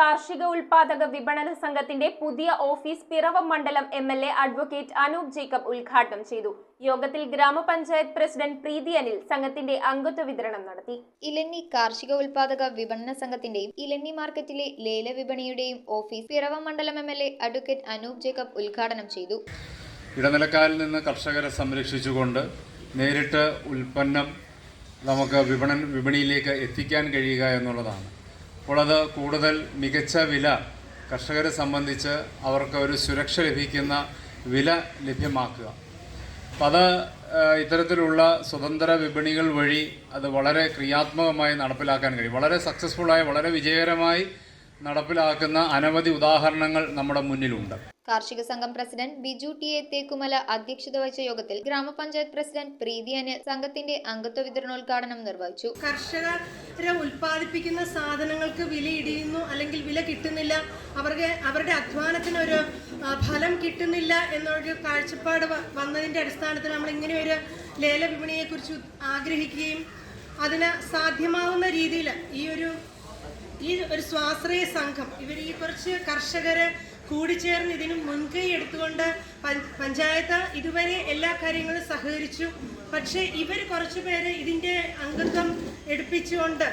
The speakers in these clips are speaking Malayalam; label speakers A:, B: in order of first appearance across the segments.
A: കാർഷിക ഉൽപാദക വിപണന സംഘത്തിന്റെ പുതിയ ഓഫീസ് പിറവം മണ്ഡലം എംഎൽഎ അഡ്വക്കേറ്റ് അനൂപ് ജേക്കബ് ഉദ്ഘാടനം ചെയ്തു. യോഗത്തിൽ ഗ്രാമപഞ്ചായത്ത് പ്രസിഡന്റ് പ്രീതി അനിൽ സംഘത്തിന്റെ അംഗത്വ വിതരണം നടത്തി.
B: ഇലഞ്ഞി കാർഷിക ഉൽപാദക വിപണന സംഘത്തിന്റെയും ഇലഞ്ഞി മാർക്കറ്റിലെ ലേല വിപണിയുടെയും ഓഫീസ് പിറവം മണ്ഡലം എംഎൽഎ അഡ്വക്കേറ്റ് അനൂപ് ജേക്കബ് ഉദ്ഘാടനം ചെയ്തു.
C: ഇടനിലക്കാരിൽ നിന്ന് കർഷകരെ സംരക്ഷിച്ചുകൊണ്ട് നേരിട്ട് ഉൽപ്പന്നം നമുക്ക് വിപണിയിലേക്ക് എത്തിക്കാൻ കഴിയുക എന്നുള്ളതാണ്. അപ്പോൾ അത് കൂടുതൽ മികച്ച വില കർഷകരെ സംബന്ധിച്ച് അവർക്ക് ഒരു സുരക്ഷ ലഭിക്കുന്ന വില ലഭ്യമാക്കുക. അപ്പം അത് ഇത്തരത്തിലുള്ള സ്വതന്ത്ര വിപണികൾ വഴി അത് വളരെ ക്രിയാത്മകമായി നടപ്പിലാക്കാൻ കഴിയും. വളരെ സക്സസ്ഫുള്ളായി വളരെ വിജയകരമായി നടപ്പിലാക്കുന്ന അനവധി ഉദാഹരണങ്ങൾ നമ്മുടെ മുന്നിലുണ്ട്.
B: കാർഷിക സംഘം president Biju T A Thekkumala അധ്യക്ഷത വഹിച്ച യോഗത്തിൽ ഗ്രാമപഞ്ചായത്ത് പ്രസിഡന്റ് പ്രീതി അനിൽ സംഘത്തിന്റെ അംഗത്വ വിതരണോദ്ഘാടനം നിർവഹിച്ചു.
D: കർഷകരെ ഉൽപ്പാദിപ്പിക്കുന്ന സാധനങ്ങൾക്ക് വില ഇടിയുന്നു, അല്ലെങ്കിൽ വില കിട്ടുന്നില്ല, അവരുടെ അധ്വാനത്തിന് ഒരു ഫലം കിട്ടുന്നില്ല എന്നൊരു കാഴ്ചപ്പാട് വന്നതിന്റെ അടിസ്ഥാനത്തിൽ നമ്മൾ ഇങ്ങനെ ഒരു ലേല വിപണിയെ കുറിച്ച് ആഗ്രഹിക്കുകയും അതിന് സാധ്യമാവുന്ന രീതിയിൽ ഈ ഒരു സ്വാശ്രയ സംഘം ഈ കുറച്ച് കർഷകരെ കൂടിച്ചേർന്ന് ഇതിന് മുൻകൈ എടുത്തുകൊണ്ട് പഞ്ചായത്ത് ഇതുവരെ എല്ലാ കാര്യങ്ങളും സഹകരിച്ചു. പക്ഷേ ഇവർ കുറച്ചു പേര് ഇതിൻ്റെ അംഗത്വം എടുപ്പിച്ചുകൊണ്ട്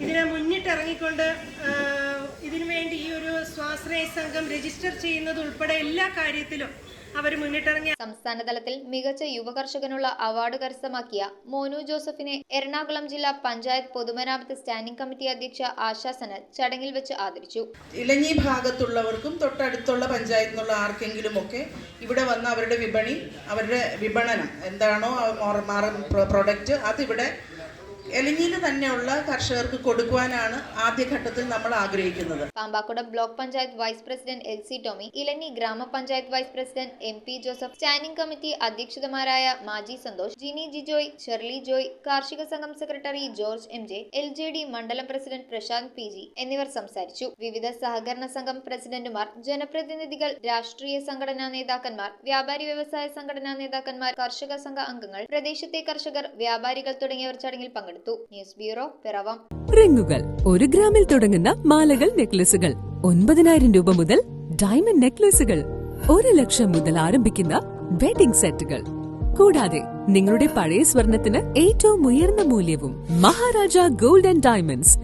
D: ഇതിനെ മുന്നിട്ടിറങ്ങിക്കൊണ്ട് ഇതിനു വേണ്ടി ഈ ഒരു സ്വാശ്രയ സംഘം രജിസ്റ്റർ ചെയ്യുന്നത് ഉൾപ്പെടെ എല്ലാ കാര്യത്തിലും അവർ മുന്നിട്ടിറങ്ങി.
B: സംസ്ഥാന തലത്തിൽ മികച്ച യുവ കർഷകനുള്ള അവാർഡ് കരസ്ഥമാക്കിയ മോനു ജോസഫിനെ എറണാകുളം ജില്ലാ പഞ്ചായത്ത് പൊതുമരാമത്ത് സ്റ്റാൻഡിംഗ് കമ്മിറ്റി അധ്യക്ഷ ആശാ സനൽ ചടങ്ങിൽ വെച്ച് ആദരിച്ചു.
E: ഇലഞ്ഞി ഭാഗത്തുള്ളവർക്കും തൊട്ടടുത്തുള്ള പഞ്ചായത്തിനുള്ള ആർക്കെങ്കിലും ഒക്കെ ഇവിടെ വന്ന് അവരുടെ വിപണനം എന്താണോ പ്രൊഡക്റ്റ് അതിവിടെ എലഞ്ഞിയിൽ തന്നെയുള്ള കർഷകർക്ക് കൊടുക്കുവാനാണ് ആദ്യഘട്ടത്തിൽ നമ്മൾ ആഗ്രഹിക്കുന്നത്.
B: Pampakuda block panchayat vice president L C. Tomy, Elanji ഗ്രാമപഞ്ചായത്ത് vice president M P. Joseph, standing committee അധ്യക്ഷതമാരായ മാജി സന്തോഷ്, ജിനി ജിജോയ്, ഷെർലി ജോയ്, കാർഷിക സംഘം സെക്രട്ടറി ജോർജ് എം.ജെ, എൽ.ജെ.ഡി. മണ്ഡലം പ്രസിഡന്റ് പ്രശാന്ത് പി.ജി എന്നിവർ സംസാരിച്ചു. വിവിധ സഹകരണ സംഘം പ്രസിഡന്റുമാർ, ജനപ്രതിനിധികൾ, രാഷ്ട്രീയ സംഘടനാ നേതാക്കന്മാർ, വ്യാപാരി വ്യവസായ സംഘടനാ നേതാക്കന്മാർ, കർഷക സംഘ അംഗങ്ങൾ, പ്രദേശത്തെ കർഷകർ, വ്യാപാരികൾ തുടങ്ങിയവർ ചടങ്ങിൽ പങ്കെടുത്തു. News bureau, Piravom.
F: റിങ്ങുകൾ 1 ഗ്രാമിൽ തുടങ്ങുന്ന മാലകൾ, നെക്ലസുകൾ 9,000 രൂപ മുതൽ ഡയമണ്ട് നെക്ലസുകൾ 1 ലക്ഷം മുതൽ ആരംഭിക്കുന്ന വെഡിംഗ് സെറ്റുകൾ, കൂടാതെ നിങ്ങളുടെ പഴയ സ്വർണത്തിന് ഏറ്റവും ഉയർന്ന മൂല്യവും മഹാരാജ ഗോൾഡ് ആൻഡ് ഡയമണ്ട്സ്